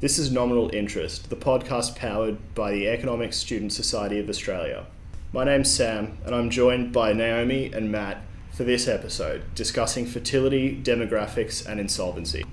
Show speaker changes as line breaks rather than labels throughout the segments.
This is Nominal Interest, the podcast powered by the Economics Student Society of Australia. My name's Sam, and I'm joined by Naomi and Matt for this episode, discussing fertility, demographics, and insolvency.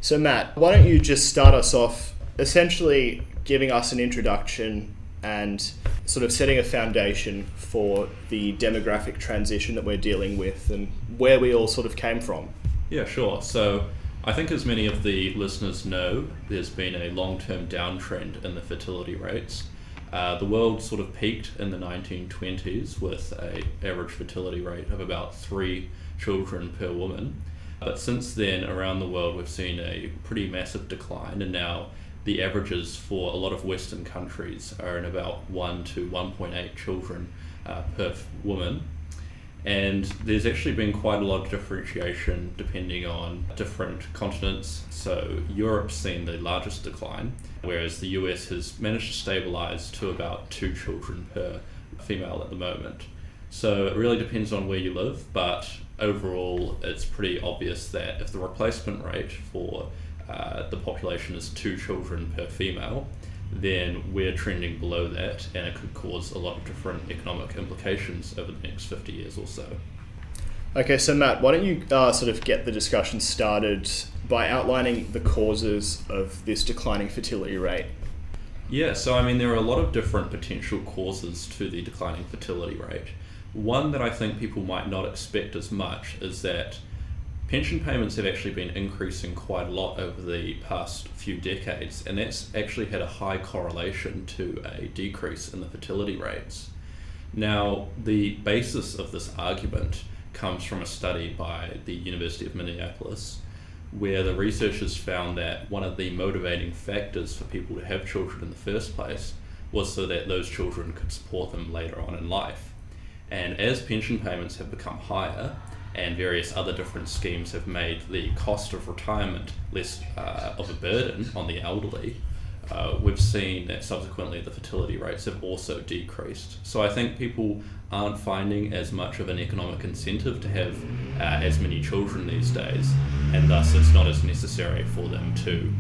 So Matt, why don't you just start us off essentially giving us an introduction and sort of setting a foundation for the demographic transition that we're dealing with and where we all sort of came from.
Yeah, sure. So I think as many of the listeners know, there's been a long-term downtrend in the fertility rates. The world sort of peaked in the 1920s with an average fertility rate of about 3 children per woman. But since then, around the world, we've seen a pretty massive decline, and now the averages for a lot of Western countries are in about 1 to 1.8 children per woman. And there's actually been quite a lot of differentiation depending on different continents. So Europe's seen the largest decline, whereas the US has managed to stabilize to about 2 children per female at the moment. So it really depends on where you live, but overall it's pretty obvious that if the replacement rate for the population is 2 children per female, then we're trending below that, and it could cause a lot of different economic implications over the next 50 years or so.
Okay, so Matt, why don't you sort of get the discussion started by outlining the causes of this declining fertility rate?
Yeah, so I mean, there are a lot of different potential causes to the declining fertility rate. One that I think people might not expect as much is that pension payments have actually been increasing quite a lot over the past few decades, and that's actually had a high correlation to a decrease in the fertility rates. Now, the basis of this argument comes from a study by the University of Minneapolis, where the researchers found that one of the motivating factors for people to have children in the first place was so that those children could support them later on in life. And as pension payments have become higher, and various other different schemes have made the cost of retirement less of a burden on the elderly, we've seen that subsequently the fertility rates have also decreased. So I think people aren't finding as much of an economic incentive to have as many children these days, and thus it's not as necessary for them to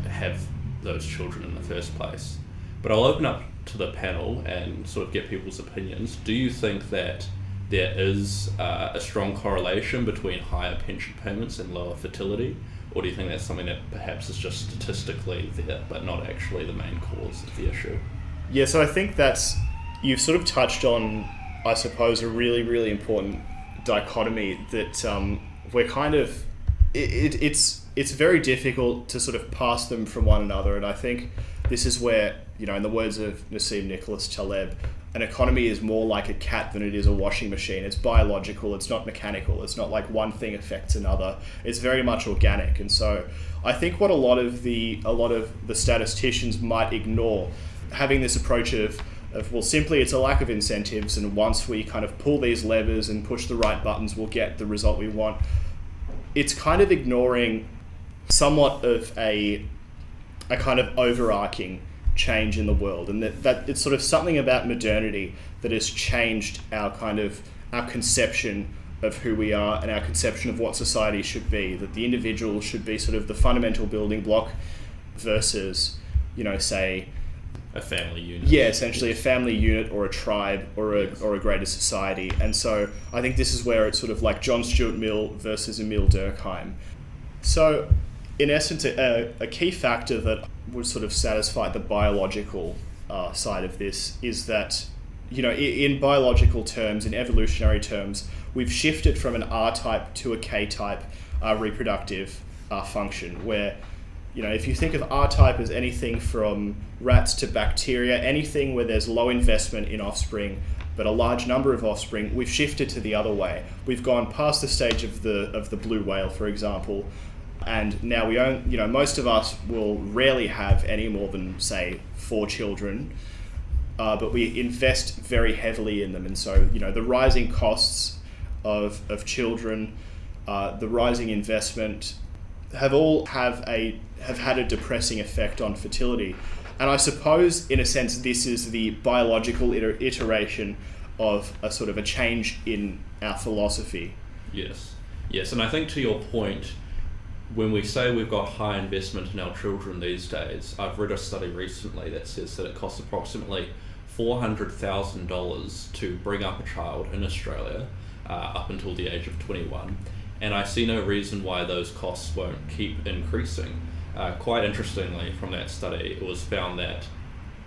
have those children in the first place. But I'll open up to the panel and sort of get people's opinions. Do you think that there is a strong correlation between higher pension payments and lower fertility, or do you think that's something that perhaps is just statistically there but not actually the main cause of the issue?
Yeah, so I think you've sort of touched on, I suppose, a really, really important dichotomy that we're kind of, it's very difficult to sort of pass them from one another, and I think this is where, in the words of Nassim Nicholas Taleb, an economy is more like a cat than it is a washing machine. It's biological, it's not mechanical, it's not like one thing affects another. It's very much organic. And so I think what a lot of the statisticians might ignore, having this approach of well, simply it's a lack of incentives, and once we kind of pull these levers and push the right buttons, we'll get the result we want. It's kind of ignoring somewhat of a kind of overarching change in the world, and that it's sort of something about modernity that has changed our conception of who we are and our conception of what society should be, that the individual should be sort of the fundamental building block versus, say
a family unit.
Yeah, essentially a family unit or a tribe or a greater society. And so I think this is where it's sort of like John Stuart Mill versus Emile Durkheim. So in essence, a key factor that would sort of satisfy the biological side of this is that, in biological terms, in evolutionary terms, we've shifted from an R-type to a K-type reproductive function, where, if you think of R-type as anything from rats to bacteria, anything where there's low investment in offspring, but a large number of offspring, we've shifted to the other way. We've gone past the stage of the blue whale, for example, and now we own, most of us will rarely have any more than, say, 4 children, but we invest very heavily in them. And so, the rising costs of children, the rising investment have had a depressing effect on fertility. And I suppose, in a sense, this is the biological iteration of a sort of a change in our philosophy.
Yes, and I think to your point, when we say we've got high investment in our children these days, I've read a study recently that says that it costs approximately $400,000 to bring up a child in Australia up until the age of 21, and I see no reason why those costs won't keep increasing. Quite interestingly, from that study, it was found that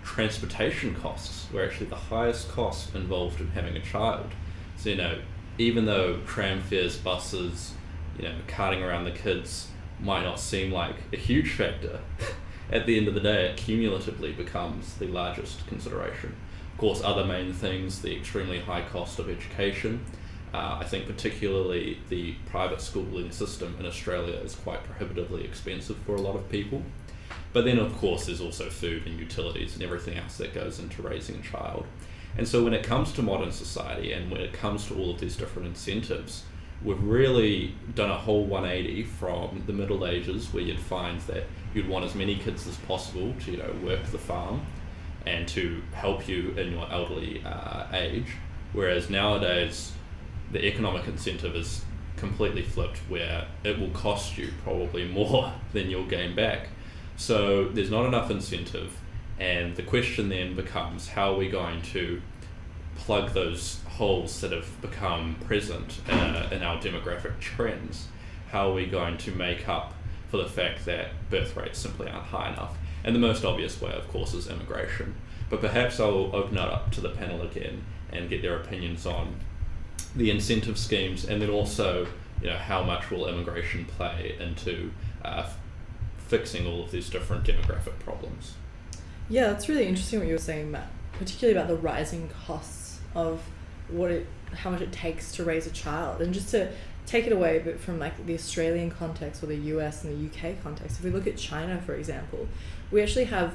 transportation costs were actually the highest cost involved in having a child. So, even though tram fares, buses, carting around the kids might not seem like a huge factor, at the end of the day, it cumulatively becomes the largest consideration. Of course, other main things, the extremely high cost of education. I think particularly the private schooling system in Australia is quite prohibitively expensive for a lot of people. But then, of course, there's also food and utilities and everything else that goes into raising a child. And so when it comes to modern society and when it comes to all of these different incentives, we've really done a whole 180 from the Middle Ages, where you'd find that you'd want as many kids as possible to work the farm and to help you in your elderly age, whereas nowadays the economic incentive is completely flipped, where it will cost you probably more than you'll gain back. So there's not enough incentive, and the question then becomes, how are we going to plug those holes that have become present in our demographic trends? How are we going to make up for the fact that birth rates simply aren't high enough? And the most obvious way, of course, is immigration. But perhaps I'll open it up to the panel again and get their opinions on the incentive schemes, and then also, how much will immigration play into fixing all of these different demographic problems.
Yeah, that's really interesting what you were saying, Matt, particularly about the rising costs of how much it takes to raise a child. And just to take it away a bit from like the Australian context or the US and the UK context, if we look at China, for example, we actually have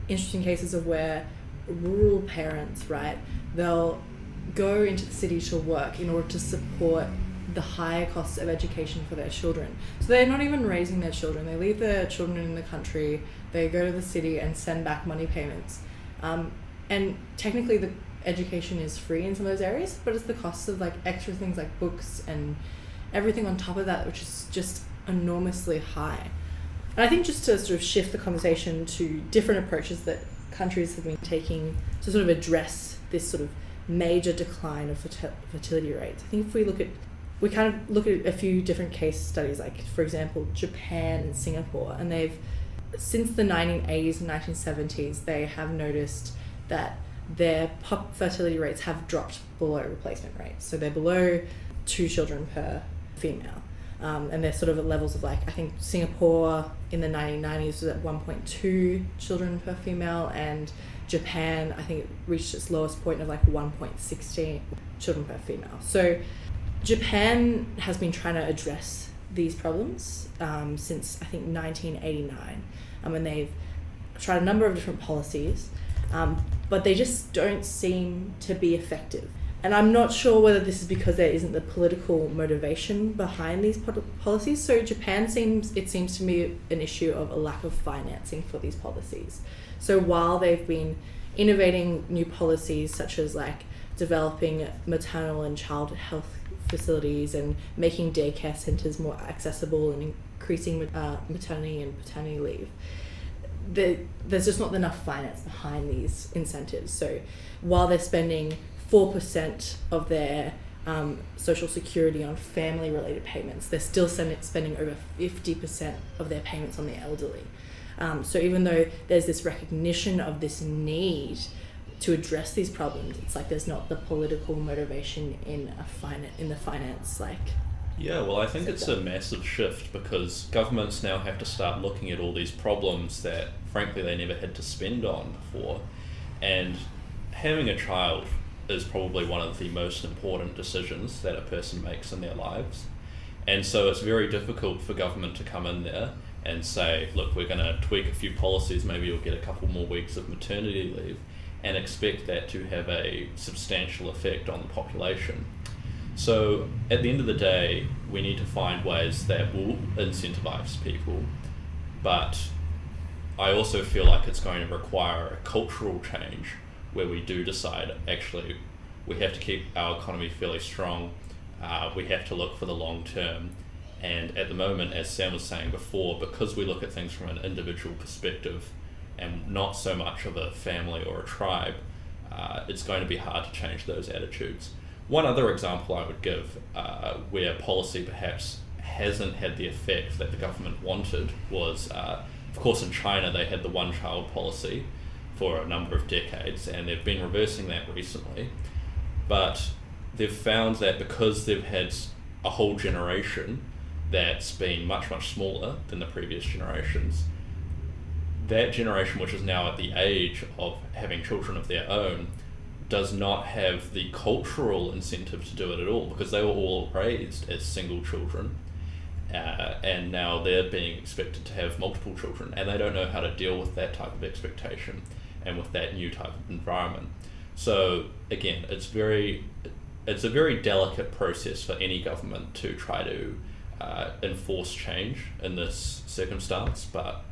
interesting cases of where rural parents, right, they'll go into the city to work in order to support the higher costs of education for their children. So they're not even raising their children. They leave their children in the country, they go to the city and send back money payments. And technically the education is free in some of those areas, but it's the costs of like extra things like books and everything on top of that, which is just enormously high. And I think just to sort of shift the conversation to different approaches that countries have been taking to sort of address this sort of major decline of fertility rates. I think if we kind of look at a few different case studies, like for example Japan and Singapore, and they've, since the 1980s and 1970s, they have noticed that their fertility rates have dropped below replacement rates. So they're below 2 children per female. And they're sort of at levels of like, I think Singapore in the 1990s was at 1.2 children per female, and Japan, I think it reached its lowest point of like 1.16 children per female. So Japan has been trying to address these problems since I think 1989, and they've tried a number of different policies, but they just don't seem to be effective. And I'm not sure whether this is because there isn't the political motivation behind these policies. So Japan seems to me an issue of a lack of financing for these policies. So while they've been innovating new policies such as like developing maternal and child health facilities and making daycare centres more accessible and increasing maternity and paternity leave, there's just not enough finance behind these incentives. So while they're spending 4% of their social security on family related payments, they're still spending over 50% of their payments on the elderly. So even though there's this recognition of this need to address these problems, it's like there's not the political motivation in the finance
Yeah, well, I think it's a massive shift, because governments now have to start looking at all these problems that frankly they never had to spend on before. And having a child is probably one of the most important decisions that a person makes in their lives. And so it's very difficult for government to come in there and say, look, we're going to tweak a few policies, maybe you'll get a couple more weeks of maternity leave, and expect that to have a substantial effect on the population. So at the end of the day, we need to find ways that will incentivize people, but I also feel like it's going to require a cultural change where we do decide, actually, we have to keep our economy fairly strong, we have to look for the long term, And at the moment, as Sam was saying before, because we look at things from an individual perspective and not so much of a family or a tribe, it's going to be hard to change those attitudes. One other example I would give, where policy perhaps hasn't had the effect that the government wanted, was, of course, in China they had the one-child policy for a number of decades, and they've been reversing that recently. But they've found that because they've had a whole generation that's been much, much smaller than the previous generations, that generation, which is now at the age of having children of their own, does not have the cultural incentive to do it at all, because they were all raised as single children, and now they're being expected to have multiple children, and they don't know how to deal with that type of expectation and with that new type of environment. So again, it's a very delicate process for any government to try to enforce change in this circumstance, but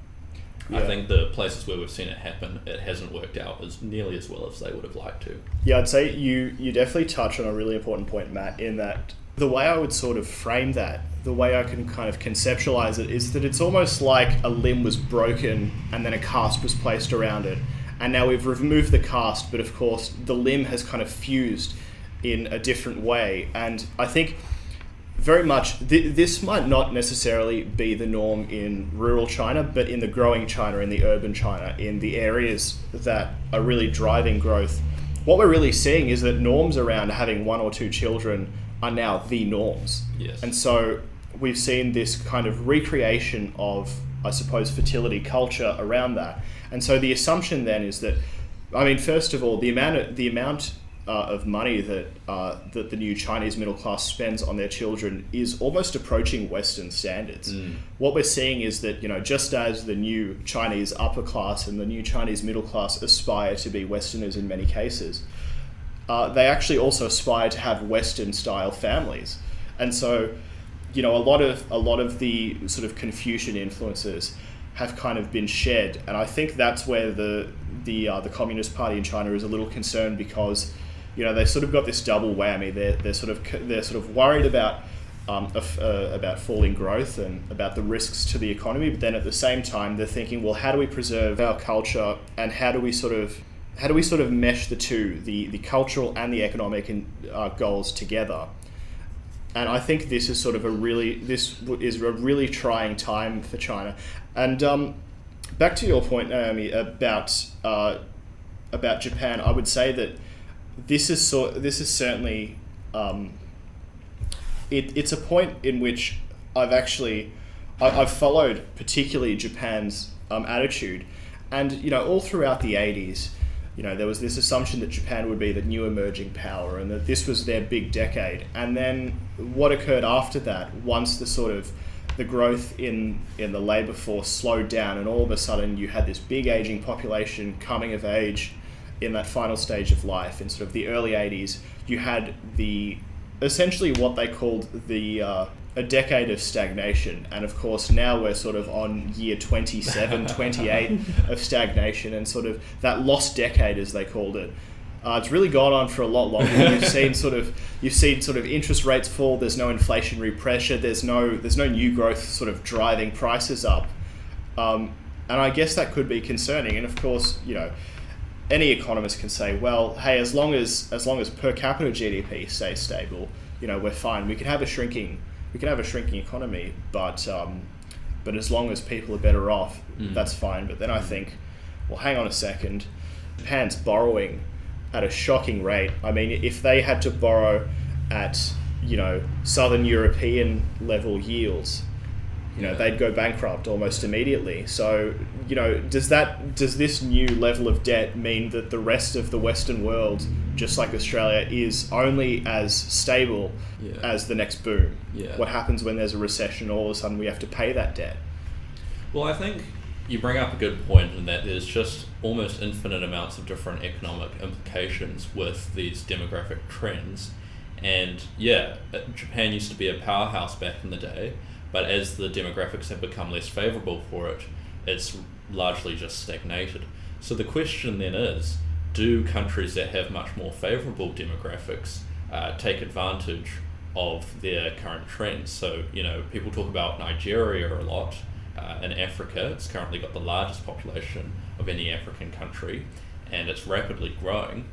yeah.
I think the places where we've seen it happen, it hasn't worked out as nearly as well as they would have liked to.
Yeah, I'd say you definitely touch on a really important point, Matt, in that the way I would sort of frame that, the way I can kind of conceptualize it, is that it's almost like a limb was broken and then a cast was placed around it. And now we've removed the cast, but of course the limb has kind of fused in a different way. And I think very much this might not necessarily be the norm in rural China, but in the growing China, in the urban China, in the areas that are really driving growth, what we're really seeing is that norms around having 1 or 2 children are now the norms.
Yes.
And so we've seen this kind of recreation of, I suppose, fertility culture around that. And so the assumption then is that, I mean, first of all, the amount of money that that the new Chinese middle class spends on their children is almost approaching Western standards. What we're seeing is that, just as the new Chinese upper class and the new Chinese middle class aspire to be Westerners in many cases, they actually also aspire to have Western style families. And so, a lot of the sort of Confucian influences have kind of been shed, and I think that's where the Communist Party in China is a little concerned, because they've sort of got this double whammy. They're sort of worried about falling growth and about the risks to the economy, but then at the same time they're thinking, well, how do we preserve our culture, and how do we sort of mesh the two, the cultural and the economic goals together? And I think this is a really trying time for China. And back to your point, Naomi, about Japan, I would say that this is certainly it's a point in which I've followed particularly Japan's attitude, and all throughout the 80s. There was this assumption that Japan would be the new emerging power and that this was their big decade. And then what occurred after that, once the growth in the labour force slowed down, and all of a sudden you had this big aging population coming of age in that final stage of life in sort of the early 80s, you had essentially what they called a decade of stagnation. And of course now we're sort of on year 27, 28 of stagnation, and sort of that lost decade, as they called it. It's really gone on for a lot longer. You've seen sort of interest rates fall. There's no inflationary pressure. There's no new growth sort of driving prices up. And I guess that could be concerning. And of course, any economist can say, well, hey, as long as per capita GDP stays stable, we're fine. We can have a shrinking economy, but as long as people are better off, that's fine. But then I think, well, hang on a second, Japan's borrowing at a shocking rate. I mean, if they had to borrow at Southern European level yields, they'd go bankrupt almost immediately. So does this new level of debt mean that the rest of the Western world, just like Australia, is only as stable as the next boom? What happens when there's a recession? All of a sudden we have to pay that debt.
Well, I think you bring up a good point in that there's just almost infinite amounts of different economic implications with these demographic trends. And Japan used to be a powerhouse back in the day, but as the demographics have become less favourable for it, it's largely just stagnated. So the question then is, do countries that have much more favourable demographics take advantage of their current trends. So, people talk about Nigeria a lot. In Africa, it's currently got the largest population of any African country, and it's rapidly growing.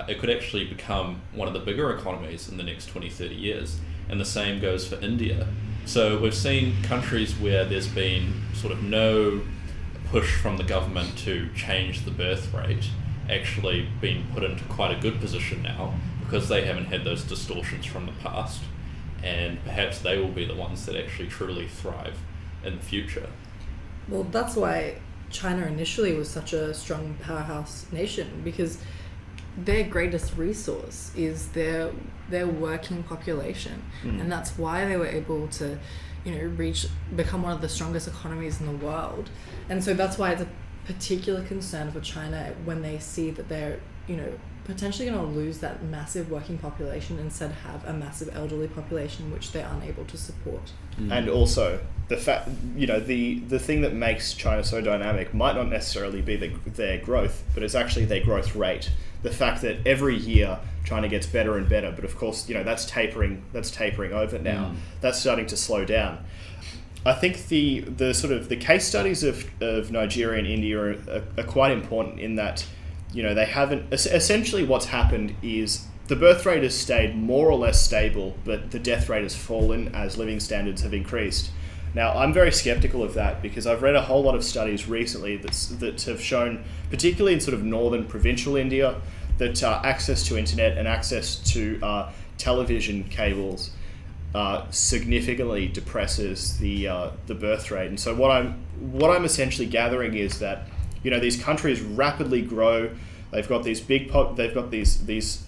It could actually become one of the bigger economies in the next 20, 30 years. And the same goes for India. So we've seen countries where there's been sort of no push from the government to change the birth rate actually been put into quite a good position now because they haven't had those distortions from the past. And perhaps they will be the ones that actually truly thrive in the future.
Well, that's why China initially was such a strong powerhouse nation, because their greatest resource is their working population, and that's why they were able to, become one of the strongest economies in the world. And so that's why it's a particular concern for China when they see that they're, potentially going to lose that massive working population, instead have a massive elderly population which they're unable to support.
And also the fact, the thing that makes China so dynamic might not necessarily be their growth, but it's actually their growth rate. The fact that every year China gets better and better, but of course, that's tapering over now. That's starting to slow down. I think the sort of the case studies of Nigeria and India are quite important in that, they haven't, essentially what's happened is the birth rate has stayed more or less stable, but the death rate has fallen as living standards have increased. Now, I'm very skeptical of that because I've read a whole lot of studies recently that have shown, particularly in sort of northern provincial India, that access to internet and access to television cables significantly depresses the birth rate. And so what I'm essentially gathering is that, these countries rapidly grow. They've got these these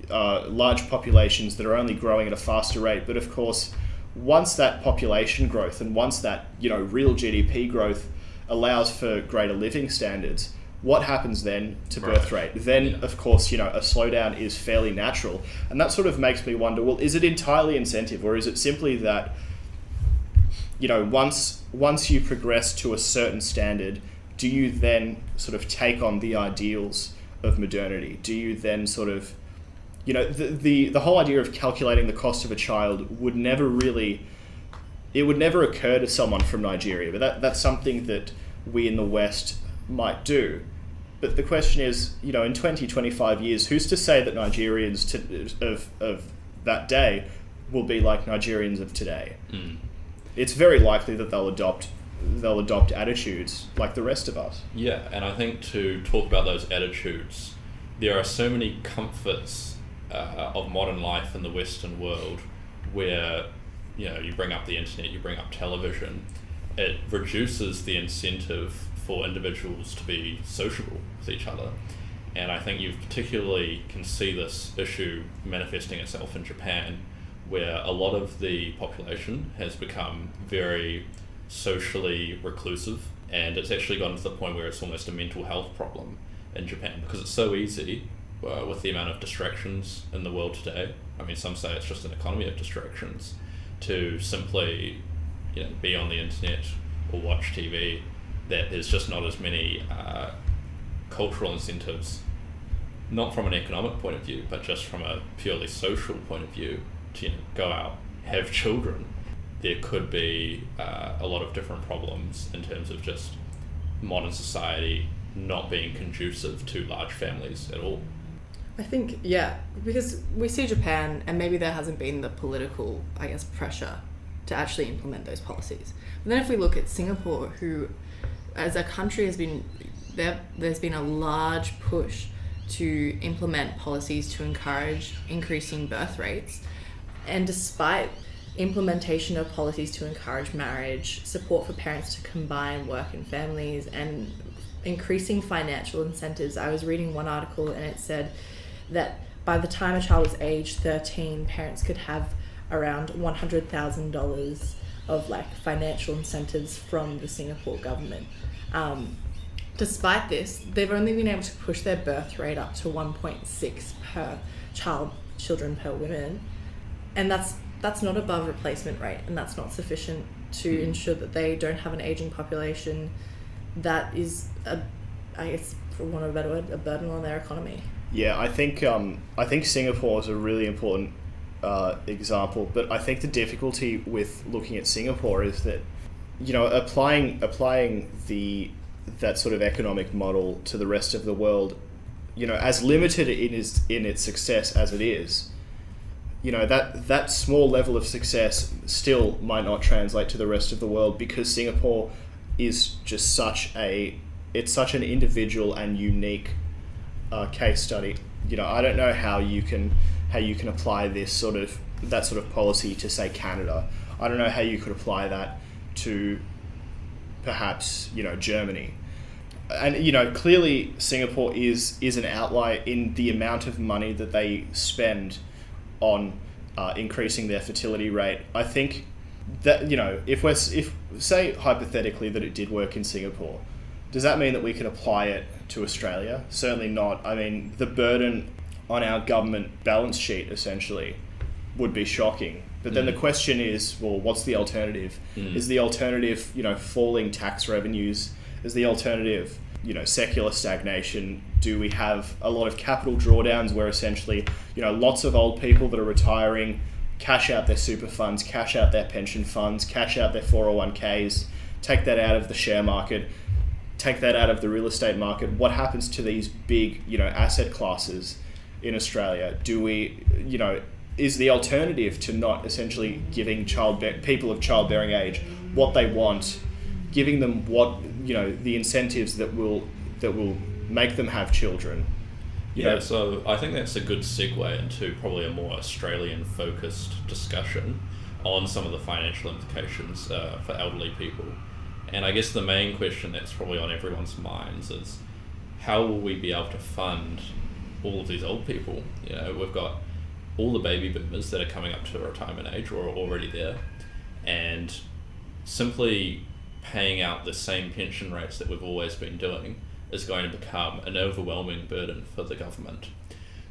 large populations that are only growing at a faster rate. But of course, once that population growth and once that real GDP growth allows for greater living standards, what happens then to birth rate? Then, of course, a slowdown is fairly natural. And that sort of makes me wonder, well, is it entirely incentive, or is it simply that, once you progress to a certain standard, do you then sort of take on the ideals of modernity? Do you then sort of, the whole idea of calculating the cost of a child would never occur to someone from Nigeria, but that's something that we in the West might do. But the question is, in 20, 25 years, who's to say that Nigerians of that day will be like Nigerians of today? It's very likely that they'll adopt attitudes like the rest of us.
Yeah, and I think to talk about those attitudes, there are so many comforts of modern life in the Western world where, you bring up the internet, you bring up television, it reduces the incentive for individuals to be sociable with each other. And I think you particularly can see this issue manifesting itself in Japan, where a lot of the population has become very socially reclusive, and it's actually gotten to the point where it's almost a mental health problem in Japan, because it's so easy with the amount of distractions in the world today. I mean, some say it's just an economy of distractions, to simply be on the internet or watch TV, that there's just not as many cultural incentives, not from an economic point of view, but just from a purely social point of view, to go out, have children. There could be a lot of different problems in terms of just modern society not being conducive to large families at all.
I think, because we see Japan, and maybe there hasn't been the political, pressure to actually implement those policies. But then if we look at Singapore, who as a country there's been a large push to implement policies to encourage increasing birth rates, and despite implementation of policies to encourage marriage, support for parents to combine work and families, and increasing financial incentives. I was reading one article and it said that by the time a child was age 13, parents could have around $100,000 of financial incentives from the Singapore government. Despite this, they've only been able to push their birth rate up to 1.6 per children per woman, and that's not above replacement rate, and that's not sufficient to ensure that they don't have an aging population that is, for want of a better word, a burden on their economy.
Yeah, I think Singapore is a really important example, but I think the difficulty with looking at Singapore is that, you know, applying that sort of economic model to the rest of the world, you know, as limited in its success as it is, you know, that small level of success still might not translate to the rest of the world, because Singapore is just such an individual and unique case study. You know, I don't know how you can apply that sort of policy to, say, Canada. I don't know how you could apply that to perhaps, you know, Germany. And, you know, clearly Singapore is an outlier in the amount of money that they spend on increasing their fertility rate. I think that, you know, if say hypothetically that it did work in Singapore, does that mean that we can apply it to Australia? Certainly not. I mean, the burden on our government balance sheet essentially would be shocking. But then the question is, well, what's the alternative? Is the alternative, you know, falling tax revenues? Is the alternative, you know, secular stagnation? Do we have a lot of capital drawdowns where essentially, you know, lots of old people that are retiring cash out their super funds, cash out their pension funds, cash out their 401ks, take that out of the share market, take that out of the real estate market? What happens to these big, you know, asset classes in Australia? Do we, you know, is the alternative to not essentially giving people of childbearing age what they want, giving them what, you know, the incentives that will make them have children?
So I think that's a good segue into probably a more Australian-focused discussion on some of the financial implications for elderly people. And I guess the main question that's probably on everyone's minds is, how will we be able to fund all of these old people? You know, we've got all the baby boomers that are coming up to retirement age or are already there, and simply paying out the same pension rates that we've always been doing is going to become an overwhelming burden for the government.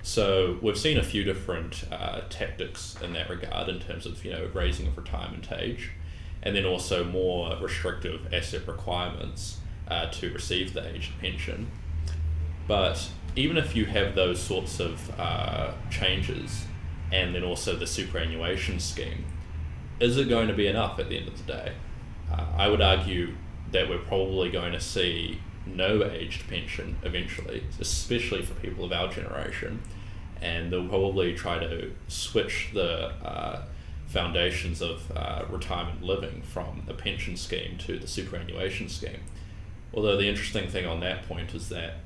So we've seen a few different tactics in that regard in terms of, you know, raising of retirement age, and then also more restrictive asset requirements to receive the aged pension. But even if you have those sorts of changes, and then also the superannuation scheme, is it going to be enough at the end of the day? I would argue that we're probably going to see no aged pension eventually, especially for people of our generation, and they'll probably try to switch the foundations of retirement living from the pension scheme to the superannuation scheme. Although the interesting thing on that point is that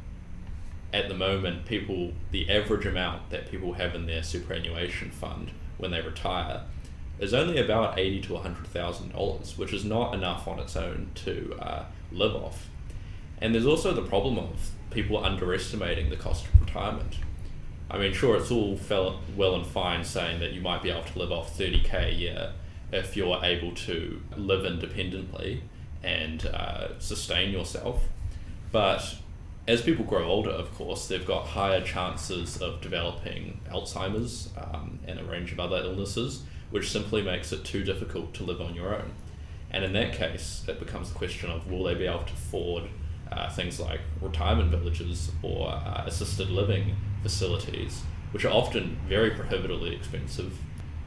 at the moment, the average amount that people have in their superannuation fund when they retire is only about $80,000 to $100,000, which is not enough on its own to live off. And there's also the problem of people underestimating the cost of retirement. I mean, sure, it's all well and fine saying that you might be able to live off $30,000 a year if you're able to live independently and sustain yourself. But as people grow older, of course, they've got higher chances of developing Alzheimer's and a range of other illnesses, which simply makes it too difficult to live on your own. And in that case, it becomes the question of, will they be able to afford things like retirement villages or assisted living facilities, which are often very prohibitively expensive,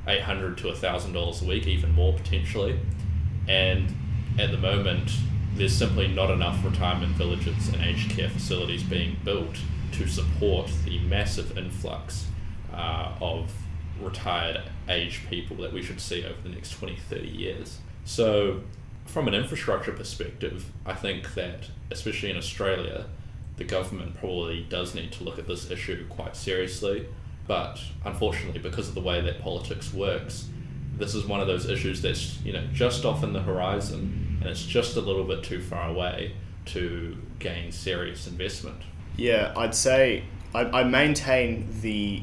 $800 to $1,000 a week, even more potentially. And at the moment, there's simply not enough retirement villages and aged care facilities being built to support the massive influx of retired aged people that we should see over the next 20, 30 years. So from an infrastructure perspective, I think that, especially in Australia, the government probably does need to look at this issue quite seriously. But unfortunately, because of the way that politics works, this is one of those issues that's, you know, just off in the horizon, and it's just a little bit too far away to gain serious investment.
Yeah, I'd say I maintain the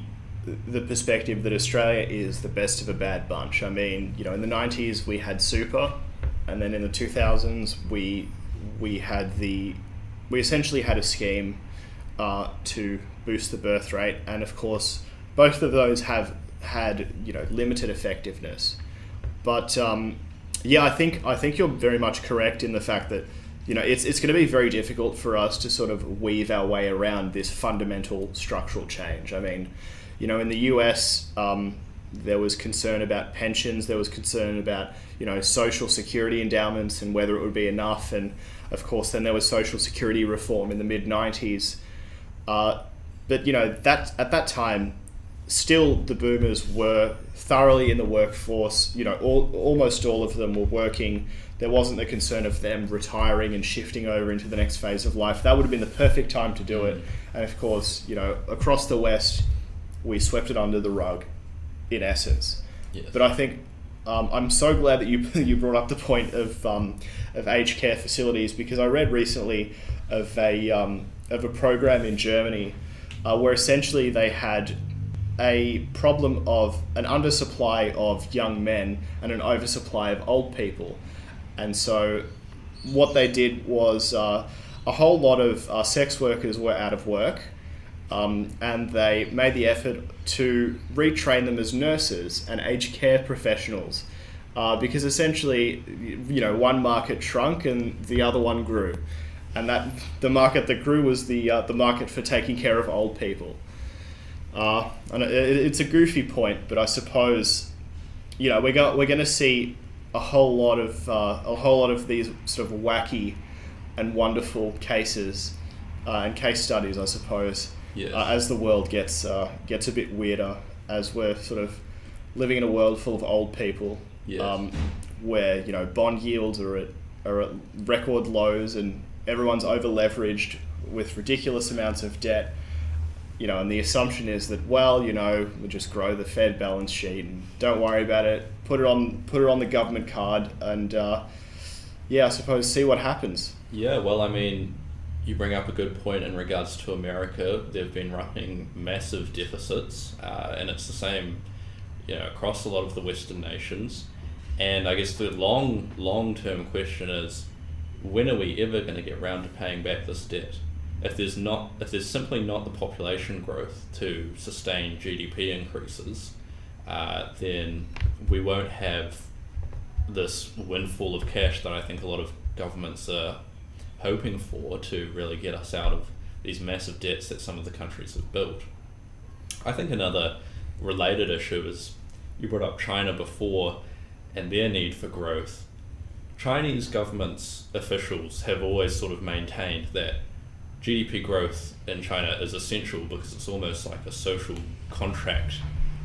perspective that Australia is the best of a bad bunch. I mean, you know, in the 90s we had super, and then in the 2000s we essentially had a scheme to boost the birth rate, and of course both of those have had, you know, limited effectiveness. But yeah, I think you're very much correct in the fact that, you know, it's going to be very difficult for us to sort of weave our way around this fundamental structural change. I mean, you know, in the US, There was concern about pensions. There was concern about, social security endowments and whether it would be enough. And of course, then there was social security reform in the mid-90s. But that at that time, still the boomers were thoroughly in the workforce. Almost all of them were working. There wasn't the concern of them retiring and shifting over into the next phase of life. That would have been the perfect time to do it. And of course, across the West, we swept it under the rug, in essence.
Yes.
But I think I'm so glad that you brought up the point of aged care facilities, because I read recently of a program in Germany where essentially they had a problem of an undersupply of young men and an oversupply of old people. And so what they did was a whole lot of sex workers were out of work, and they made the effort to retrain them as nurses and aged care professionals, because essentially, one market shrunk and the other one grew. And that the market that grew was the market for taking care of old people. And it's a goofy point, but I suppose, we're going to see a whole lot of these sort of wacky and wonderful cases and case studies, I suppose,
yes.
As the world gets a bit weirder, as we're sort of living in a world full of old people,
yes.
Where bond yields are at record lows and everyone's over leveraged with ridiculous amounts of debt. And the assumption is that, we'll just grow the Fed balance sheet and don't worry about it. Put it on the government card, and I suppose see what happens.
Yeah, well, you bring up a good point in regards to America. They've been running massive deficits, and it's the same, across a lot of the Western nations. And I guess the long-term question is, when are we ever going to get round to paying back this debt? If there's simply not the population growth to sustain GDP increases, then we won't have this windfall of cash that I think a lot of governments are hoping for to really get us out of these massive debts that some of the countries have built. I think another related issue is, you brought up China before and their need for growth. Chinese government's officials have always sort of maintained that GDP growth in China is essential because it's almost like a social contract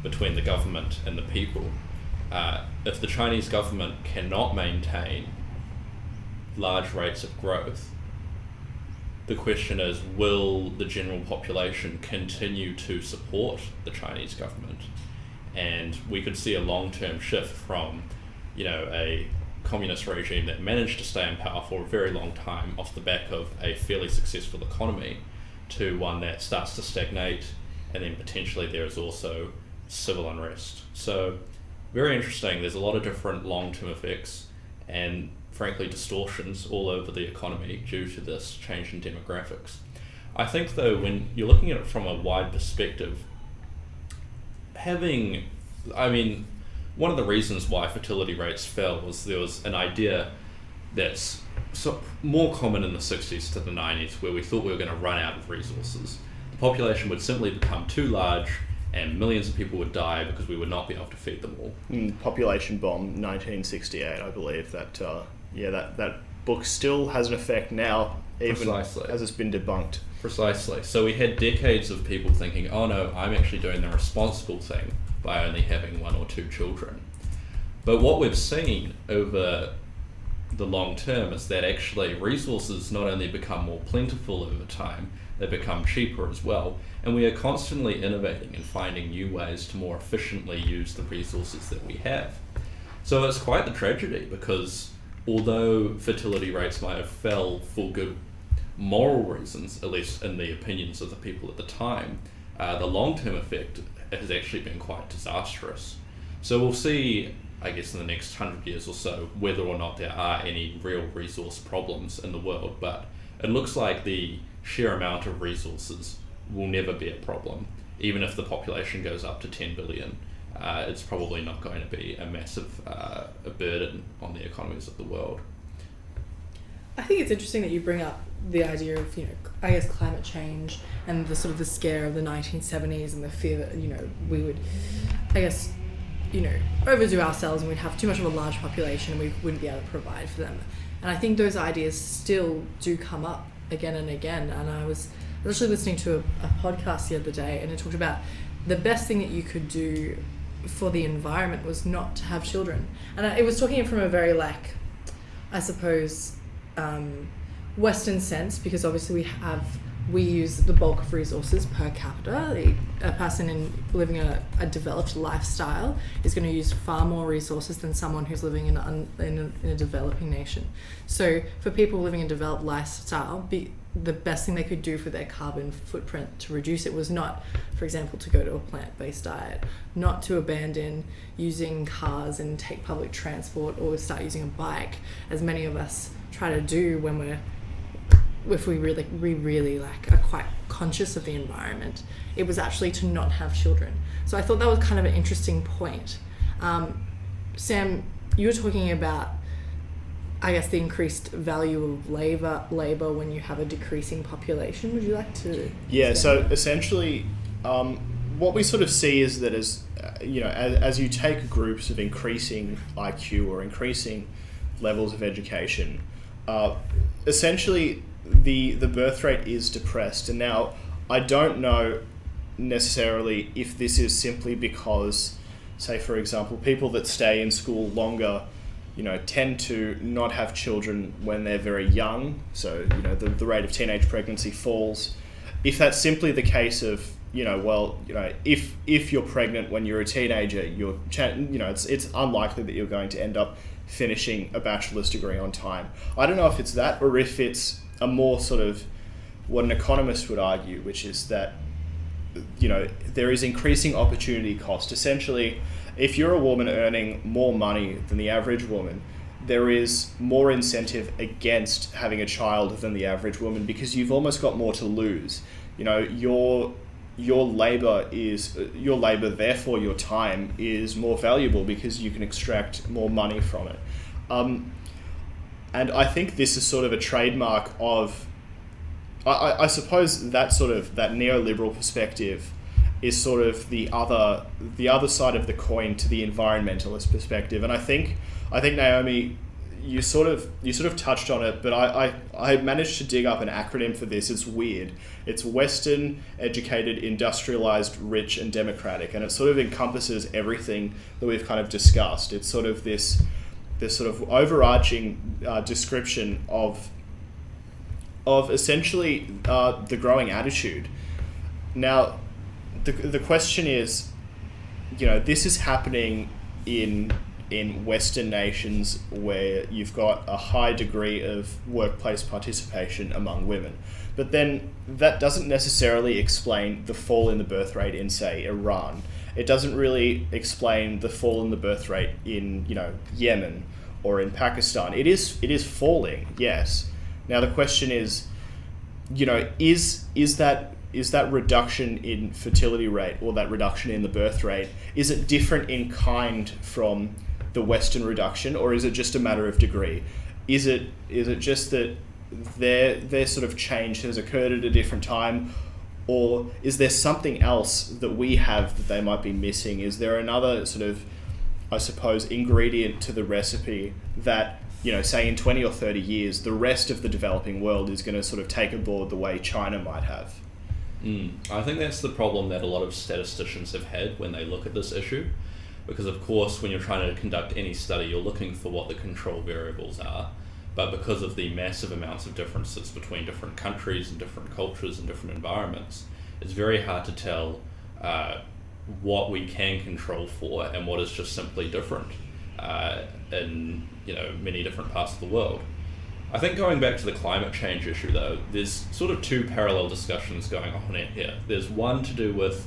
between the government and the people. If the Chinese government cannot maintain large rates of growth, the question is, will the general population continue to support the Chinese government? And we could see a long-term shift from, a communist regime that managed to stay in power for a very long time off the back of a fairly successful economy, to one that starts to stagnate, and then potentially there is also civil unrest. So very interesting. There's a lot of different long-term effects and frankly distortions all over the economy due to this change in demographics. I think though, when you're looking at it from a wide perspective, one of the reasons why fertility rates fell was there was an idea that's more common in the 60s to the 90s, where we thought we were going to run out of resources. The population would simply become too large and millions of people would die because we would not be able to feed them all.
Population Bomb, 1968, I believe. That book still has an effect now, even
Precisely.
as it's been debunked.
Precisely. So we had decades of people thinking, oh no, I'm actually doing the responsible thing by only having 1 or 2 children. But what we've seen over the long term is that actually resources not only become more plentiful over time, they become cheaper as well. And we are constantly innovating and finding new ways to more efficiently use the resources that we have. So it's quite the tragedy, because although fertility rates might have fell for good moral reasons, at least in the opinions of the people at the time, the long-term effect has actually been quite disastrous. So we'll see, I guess, in the next 100 years or so, whether or not there are any real resource problems in the world, but it looks like the sheer amount of resources will never be a problem. Even if the population goes up to 10 billion, it's probably not going to be a massive a burden on the economies of the world.
I think it's interesting that you bring up the idea of, I guess, climate change and the sort of the scare of the 1970s and the fear that, we would, I guess, overdo ourselves and we'd have too much of a large population and we wouldn't be able to provide for them. And I think those ideas still do come up again and again. And I was actually listening to a podcast the other day, and it talked about the best thing that you could do for the environment was not to have children. And it was talking from a very, I suppose, Western sense, because obviously we use the bulk of resources per capita. A person living a developed lifestyle is going to use far more resources than someone who's living in a developing nation. So for people living a developed lifestyle, the best thing they could do for their carbon footprint to reduce it was not, for example, to go to a plant-based diet, not to abandon using cars and take public transport or start using a bike, as many of us try to do if we really are quite conscious of the environment. It was actually to not have children. So I thought that was kind of an interesting point. Sam, you were talking about, I guess, the increased value of labor when you have a decreasing population. Would you like to?
Yeah. So essentially, what we sort of see is that as you take groups of increasing IQ or increasing levels of education, essentially the birth rate is depressed. And now I don't know necessarily if this is simply because, say for example, people that stay in school longer, tend to not have children when they're very young, so the rate of teenage pregnancy falls. If that's simply the case of if you're pregnant when you're a teenager, it's unlikely that you're going to end up finishing a bachelor's degree on time. I don't know if it's that, or if it's a more sort of what an economist would argue, which is that there is increasing opportunity cost. Essentially, if you're a woman earning more money than the average woman, there is more incentive against having a child than the average woman, because you've almost got more to lose. Your labor, therefore your time is more valuable because you can extract more money from it. And I think this is sort of a trademark of, I suppose that neoliberal perspective is sort of the other side of the coin to the environmentalist perspective. And I think Naomi, you sort of touched on it, but I managed to dig up an acronym for this. It's weird. It's Western, educated, industrialized, rich, and democratic, and it sort of encompasses everything that we've kind of discussed. It's sort of this sort of overarching description of essentially the growing attitude. Now, the question is, this is happening in Western nations where you've got a high degree of workplace participation among women. But then that doesn't necessarily explain the fall in the birth rate in, say, Iran. It doesn't really explain the fall in the birth rate in, Yemen or in Pakistan. It is falling, yes. Now the question is, is that reduction in fertility rate, or that reduction in the birth rate, is it different in kind from the Western reduction, or is it just a matter of degree? Is it just that their sort of change has occurred at a different time, or is there something else that we have that they might be missing? Is there another sort of, I suppose, ingredient to the recipe that, say in 20 or 30 years, the rest of the developing world is going to sort of take aboard the way China might have?
I think that's the problem that a lot of statisticians have had when they look at this issue, because of course when you're trying to conduct any study, you're looking for what the control variables are, but because of the massive amounts of differences between different countries and different cultures and different environments, it's very hard to tell what we can control for and what is just simply different in many different parts of the world. I think going back to the climate change issue though, there's sort of two parallel discussions going on here. There's one to do with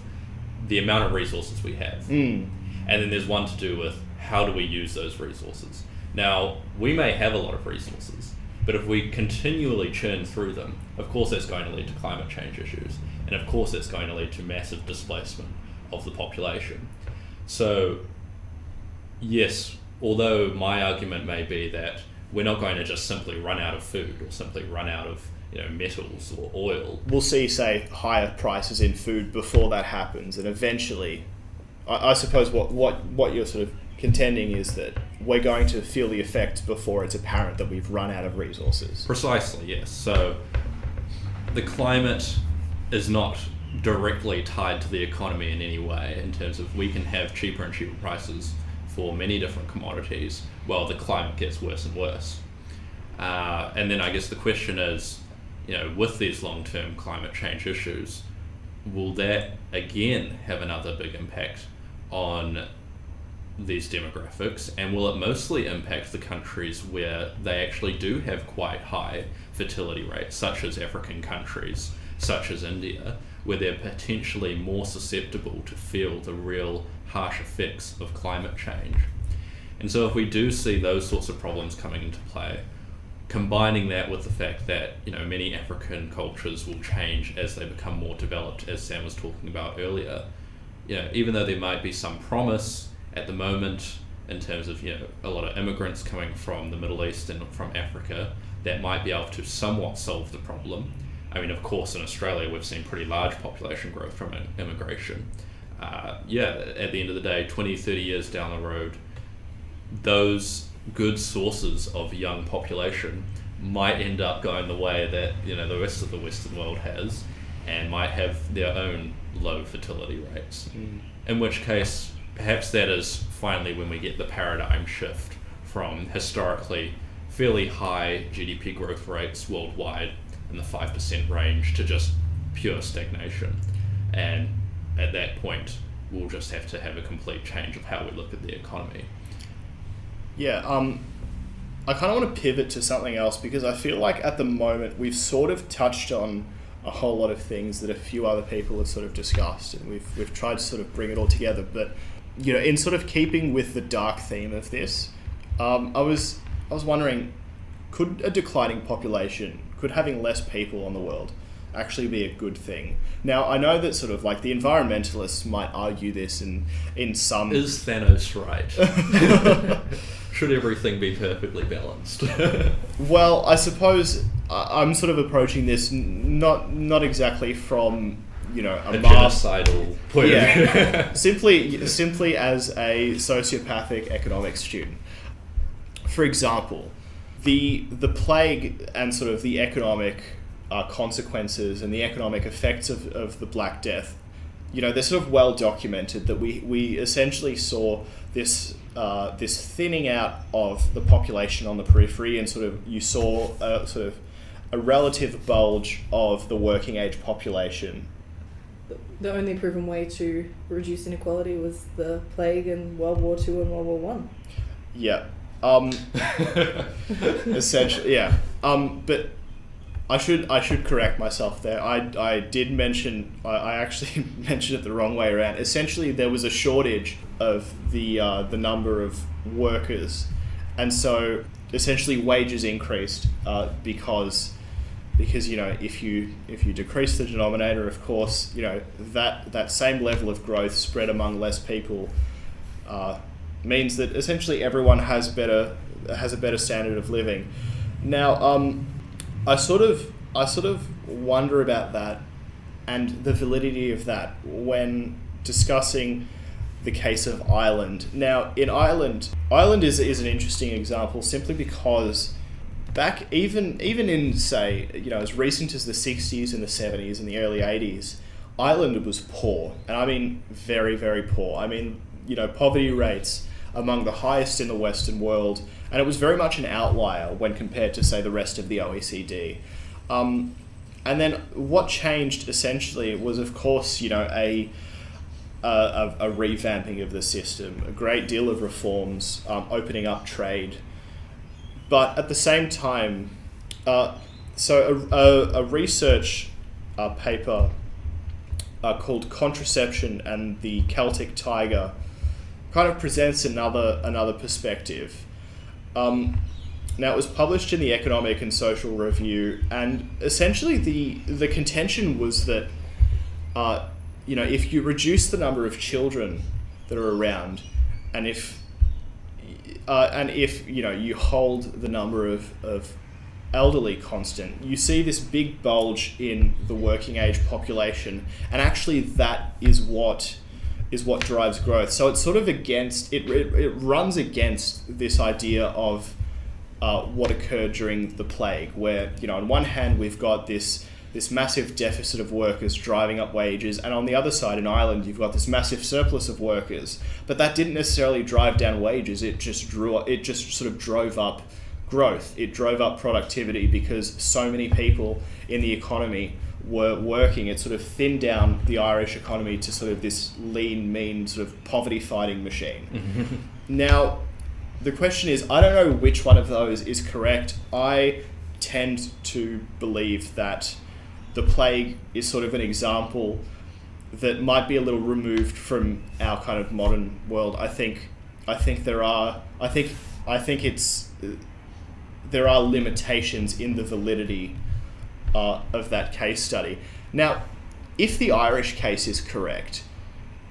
the amount of resources we have, and then there's one to do with how do we use those resources. Now, we may have a lot of resources, but if we continually churn through them, of course that's going to lead to climate change issues, and of course that's going to lead to massive displacement of the population. So, yes, although my argument may be that we're not going to just simply run out of food or simply run out of metals or oil.
We'll see, say, higher prices in food before that happens, and eventually I suppose what you're sort of contending is that we're going to feel the effects before it's apparent that we've run out of resources.
Precisely, yes. So the climate is not directly tied to the economy in any way, in terms of we can have cheaper and cheaper prices for many different commodities while the climate gets worse and worse. And then I guess the question is, with these long-term climate change issues, will that again have another big impact on these demographics, and will it mostly impact the countries where they actually do have quite high fertility rates, such as African countries, such as India, where they're potentially more susceptible to feel the real harsh effects of climate change? And so if we do see those sorts of problems coming into play, combining that with the fact that many African cultures will change as they become more developed, as Sam was talking about earlier, even though there might be some promise at the moment in terms of a lot of immigrants coming from the Middle East and from Africa, that might be able to somewhat solve the problem. I mean, of course, in Australia we've seen pretty large population growth from immigration. At the end of the day, 20, 30 years down the road, those good sources of young population might end up going the way that the rest of the Western world has, and might have their own low fertility rates. In which case, perhaps that is finally when we get the paradigm shift from historically fairly high GDP growth rates worldwide in the 5% range to just pure stagnation. And at that point, we'll just have to have a complete change of how we look at the economy.
Yeah, I kind of want to pivot to something else, because I feel like at the moment we've sort of touched on a whole lot of things that a few other people have sort of discussed, and we've tried to sort of bring it all together. But in sort of keeping with the dark theme of this, I was wondering, could a declining population, could having less people on the world actually be a good thing? Now, I know that sort of like the environmentalists might argue this in some...
Is Thanos right? Should everything be perfectly balanced?
Well, I suppose I'm sort of approaching this not exactly from a
genocidal point of view.
simply as a sociopathic economics student. For example, the plague and sort of the economic consequences and the economic effects of the Black Death, they're sort of well documented, that we essentially saw this thinning out of the population on the periphery, and you saw a relative bulge of the working age population.
The only proven way to reduce inequality was the plague in World War II and World War One.
Yeah. Essentially, yeah. But I should correct myself there. I did mention, I actually mentioned it the wrong way around. Essentially, there was a shortage of the number of workers, and so essentially wages increased because if you decrease the denominator, of course, that same level of growth spread among less people means that essentially everyone has a better standard of living. Now, I sort of wonder about that and the validity of that when discussing the case of Ireland. Now, in Ireland is an interesting example simply because back even in, say, as recent as the 60s and the 70s and the early 80s, Ireland was poor, and I mean very, very poor. I mean, poverty rates among the highest in the Western world, and it was very much an outlier when compared to, say, the rest of the OECD. And then what changed essentially was, of course, a revamping of the system, a great deal of reforms, opening up trade. But at the same time, so a research paper called Contraception and the Celtic Tiger kind of presents another perspective. Now, it was published in the Economic and Social Review, and essentially the contention was that if you reduce the number of children that are around, and if you hold the number of elderly constant, you see this big bulge in the working age population, and actually that is what is what drives growth. So it's sort of against it runs against this idea of what occurred during the plague, where, you know, on one hand we've got this massive deficit of workers driving up wages, and on the other side in Ireland you've got this massive surplus of workers, but that didn't necessarily drive down wages. It just sort of drove up growth. It drove up productivity because so many people in the economy were working. It sort of thinned down the Irish economy to sort of this lean, mean, sort of poverty-fighting machine. Now, the question is, I don't know which one of those is correct. I tend to believe that the plague is sort of an example that might be a little removed from our kind of modern world. I think there are limitations in the validity of that case study. Now, if the Irish case is correct,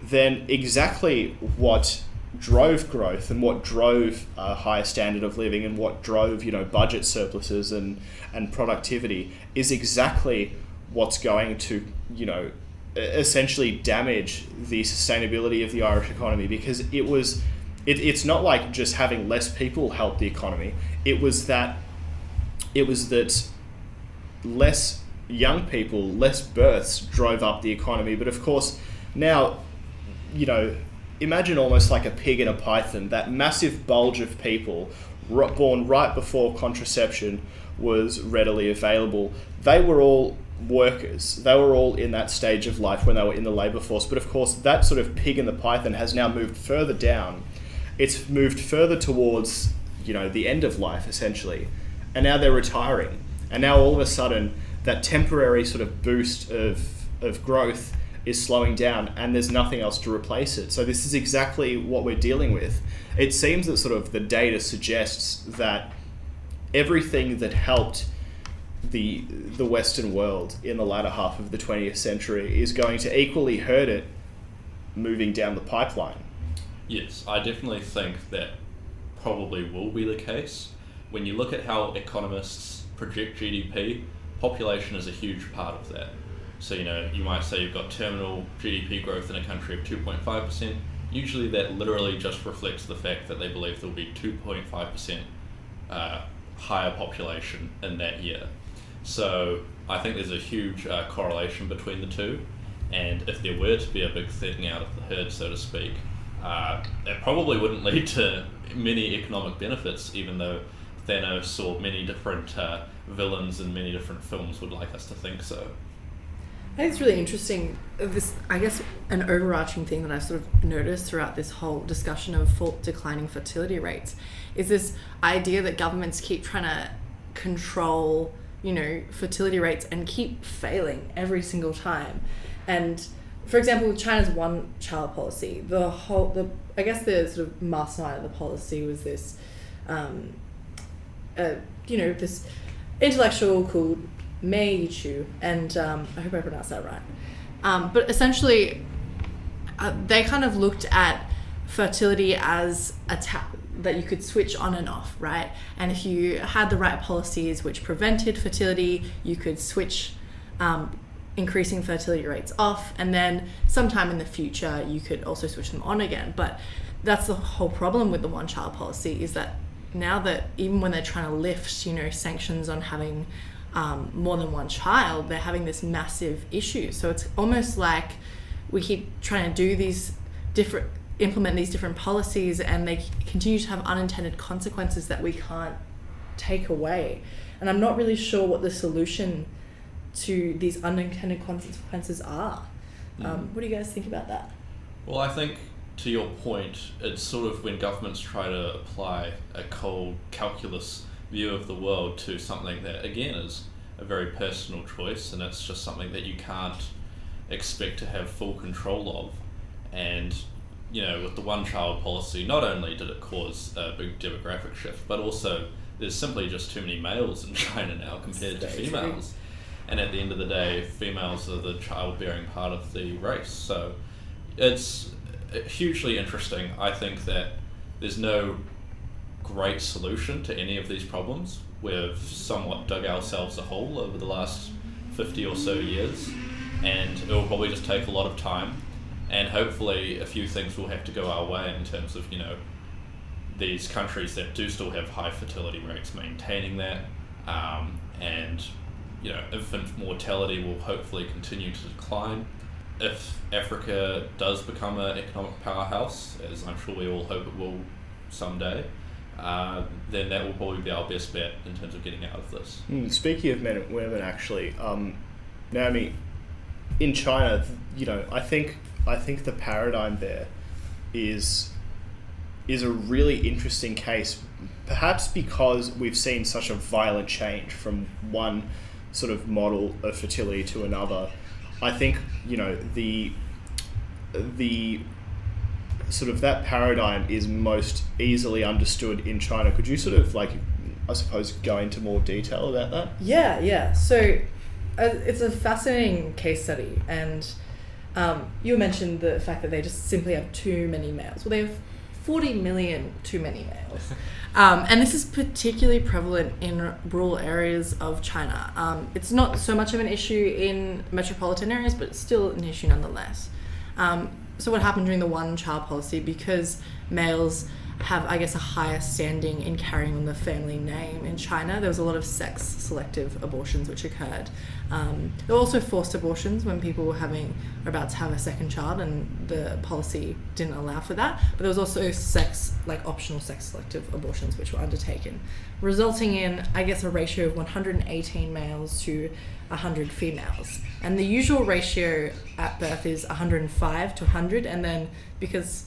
then exactly what drove growth and what drove a higher standard of living and what drove, you know, budget surpluses and productivity is exactly what's going to, you know, essentially damage the sustainability of the Irish economy, because it's not like just having less people help the economy. It was that less young people, less births drove up the economy. But of course, now, you know, imagine almost like a pig in a python, that massive bulge of people born right before contraception was readily available. They were all workers. They were all in that stage of life when they were in the labour force. But of course, that sort of pig in the python has now moved further down. It's moved further towards, you know, the end of life, essentially. And now they're retiring. And now all of a sudden, that temporary sort of boost of growth is slowing down, and there's nothing else to replace it. So this is exactly what we're dealing with. It seems that sort of the data suggests that everything that helped the Western world in the latter half of the 20th century is going to equally hurt it moving down the pipeline.
Yes, I definitely think that probably will be the case. When you look at how economists project GDP, population is a huge part of that. So, you know, you might say you've got terminal GDP growth in a country of 2.5%. Usually that literally just reflects the fact that they believe there'll be 2.5% higher population in that year. So I think there's a huge correlation between the two. And if there were to be a big thinning out of the herd, so to speak, it probably wouldn't lead to many economic benefits, even though Thanos or many different villains in many different films would like us to think so.
I think it's really interesting. This, I guess, an overarching thing that I've sort of noticed throughout this whole discussion of declining fertility rates is this idea that governments keep trying to control, you know, fertility rates and keep failing every single time. And for example, with China's one-child policy, I guess the sort of mastermind of the policy was this, this intellectual called Mei Yichu, and I hope I pronounced that right. But essentially, they kind of looked at fertility as a tap that you could switch on and off, right? And if you had the right policies which prevented fertility, you could switch increasing fertility rates off, and then sometime in the future you could also switch them on again. But that's the whole problem with the one-child policy, is that now that even when they're trying to lift, you know, sanctions on having more than one child, they're having this massive issue. So it's almost like we keep trying to implement these different policies, and they continue to have unintended consequences that we can't take away. And I'm not really sure what the solution to these unintended consequences are. What do you guys think about that?
Well, I think, to your point, it's sort of when governments try to apply a cold calculus view of the world to something that, again, is a very personal choice, and it's just something that you can't expect to have full control of. And, you know, with the one-child policy, not only did it cause a big demographic shift, but also there's simply just too many males in China now compared to females. And at the end of the day, females are the childbearing part of the race. So it's hugely interesting. I think that there's no great solution to any of these problems. We've somewhat dug ourselves a hole over the last 50 or so years, and it will probably just take a lot of time. And hopefully a few things will have to go our way in terms of, these countries that do still have high fertility rates maintaining that, and infant mortality will hopefully continue to decline. If Africa does become an economic powerhouse, as I'm sure we all hope it will someday, then that will probably be our best bet in terms of getting out of this.
Speaking of men and women, actually, Naomi, in China, I think the paradigm there is a really interesting case, perhaps because we've seen such a violent change from one sort of model of fertility to another. I think, the sort of that paradigm is most easily understood in China. Could you sort of I suppose, go into more detail about that?
Yeah. So it's a fascinating case study, and you mentioned the fact that they just simply have too many males. Well, they have 40 million too many males. And this is particularly prevalent in rural areas of China. It's not so much of an issue in metropolitan areas, but it's still an issue nonetheless. So what happened during the one-child policy, because males have, I guess, a higher standing in carrying on the family name in China, there was a lot of sex-selective abortions which occurred. There were also forced abortions when people were about to have a second child, and the policy didn't allow for that. But there was also optional sex-selective abortions which were undertaken, resulting in, I guess, a ratio of 118 males to 100 females. And the usual ratio at birth is 105 to 100, and then because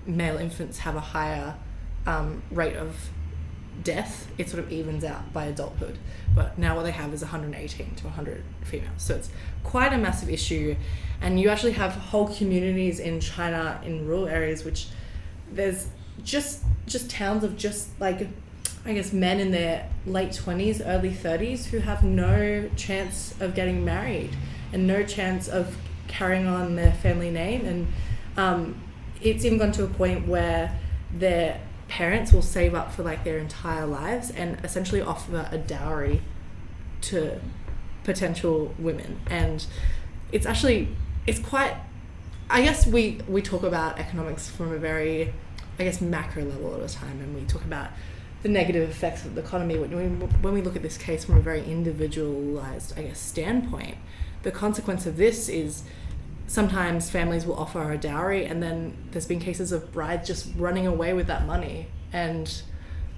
male infants have a higher rate of death, it sort of evens out by adulthood. But now what they have is 118 to 100 females. So it's quite a massive issue. And you actually have whole communities in China, in rural areas, which there's just towns of men in their late 20s, early 30s who have no chance of getting married and no chance of carrying on their family name. And it's even gone to a point where their parents will save up for their entire lives and essentially offer a dowry to potential women. And it's quite, I guess we talk about economics from a very, macro level at a time, and we talk about the negative effects of the economy. When we look at this case from a very individualized, standpoint, the consequence of this is sometimes families will offer a dowry, and then there's been cases of brides just running away with that money and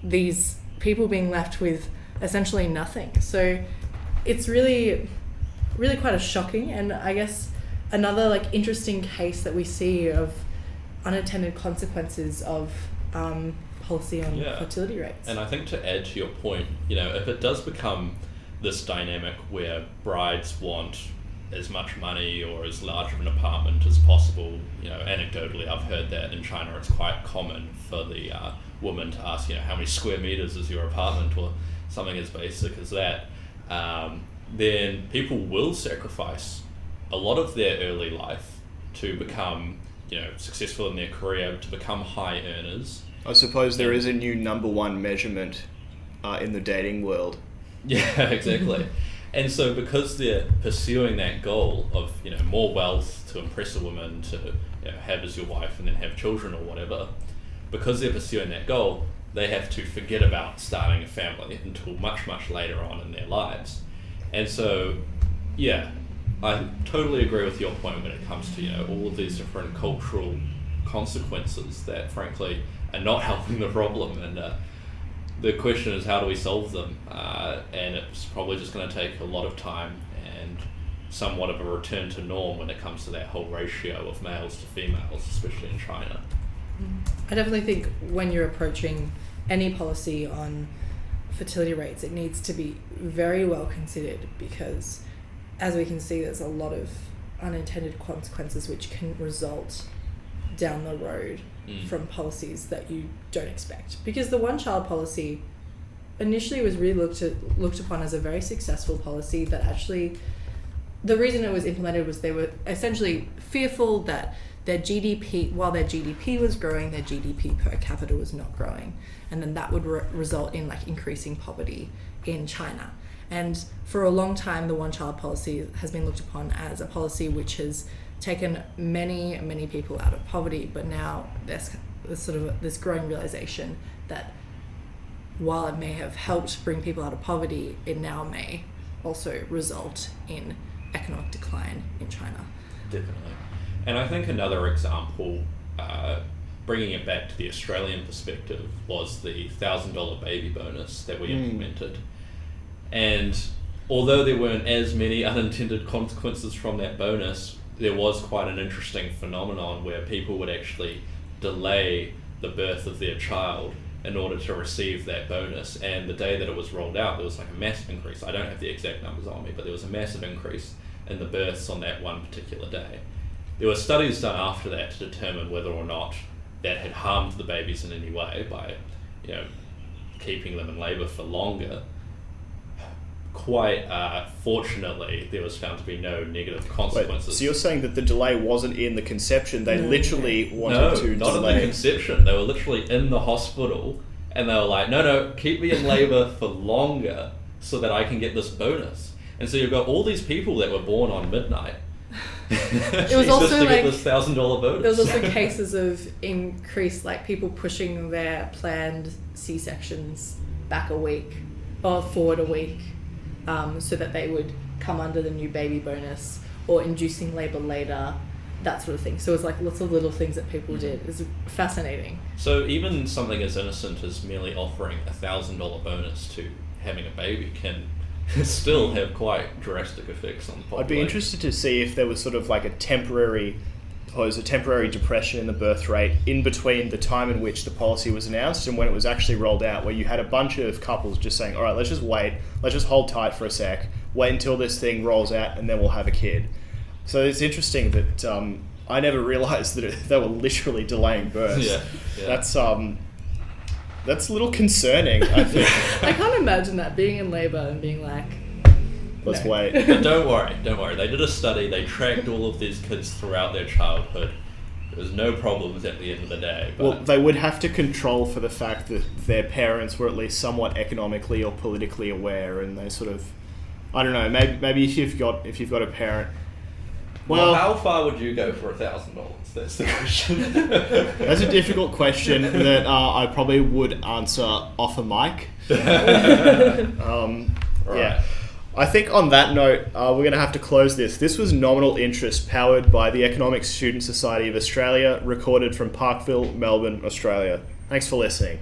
these people being left with essentially nothing. So it's really, really quite a shocking, and I guess another interesting case that we see of unintended consequences of policy on fertility rates.
And I think to add to your point, if it does become this dynamic where brides want as much money or as large of an apartment as possible, anecdotally I've heard that in China it's quite common for the woman to ask, how many square meters is your apartment, or something as basic as that, then people will sacrifice a lot of their early life to become, successful in their career, to become high earners.
I suppose there is a new number one measurement in the dating world.
Yeah, exactly. And so because they're pursuing that goal of, more wealth to impress a woman to have as your wife and then have children or whatever, because they're pursuing that goal, they have to forget about starting a family until much, much later on in their lives. And so, yeah, I totally agree with your point when it comes to, all of these different cultural consequences that frankly are not helping the problem. And the question is, how do we solve them? And it's probably just going to take a lot of time and somewhat of a return to norm when it comes to that whole ratio of males to females, especially in China.
I definitely think when you're approaching any policy on fertility rates, it needs to be very well considered, because as we can see, there's a lot of unintended consequences which can result down the road from policies that you don't expect. Because the one-child policy initially was really looked upon as a very successful policy that actually, the reason it was implemented was they were essentially fearful that their GDP, while their GDP was growing, their GDP per capita was not growing. And then that would result in increasing poverty in China. And for a long time, the one-child policy has been looked upon as a policy which has taken many people out of poverty, but now there's sort of this growing realization that while it may have helped bring people out of poverty, it now may also result in economic decline in China.
Definitely. And I think another example, bringing it back to the Australian perspective, was the $1,000 baby bonus that we implemented. And although there weren't as many unintended consequences from that bonus, there was quite an interesting phenomenon where people would actually delay the birth of their child in order to receive that bonus. And the day that it was rolled out, there was like a massive increase. I don't have the exact numbers on me, but there was a massive increase in the births on that one particular day. There were studies done after that to determine whether or not that had harmed the babies in any way by, keeping them in labour for longer. Quite fortunately, there was found to be no negative consequences.
Wait, so you're saying that the delay wasn't in the conception, they literally wanted to delay?
No, not in the conception. They were literally in the hospital and they were like, no, keep me in labour for longer so that I can get this bonus. And so you've got all these people that were born on midnight.
It was also
just to
like
get this $1,000 bonus.
There was also cases of increased, like people pushing their planned C-sections back a week or forward a week, so that they would come under the new baby bonus, or inducing labour later, that sort of thing. So it was like lots of little things that people did. It's fascinating.
So even something as innocent as merely offering a $1,000 bonus to having a baby can still have quite drastic effects on the population.
I'd be interested to see if there was sort of like a temporary depression in the birth rate in between the time in which the policy was announced and when it was actually rolled out, where you had a bunch of couples just saying, all right, let's just wait, let's just hold tight for a sec, wait until this thing rolls out and then we'll have a kid. So it's interesting that I never realised that they were literally delaying births.
Yeah.
That's a little concerning, I think.
I can't imagine that, being in labour and being like,
let's
no.
wait.
But don't worry. They did a study, they tracked all of these kids throughout their childhood. There was no problems at the end of the day. But
Well, they would have to control for the fact that their parents were at least somewhat economically or politically aware, and they sort of, I don't know, maybe if you've got a parent.
Well, how far would you go for $1,000? That's the question.
That's a difficult question that I probably would answer off a mic. Yeah. I think on that note, we're going to have to close this. This was Nominal Interest, powered by the Economic Student Society of Australia, recorded from Parkville, Melbourne, Australia. Thanks for listening.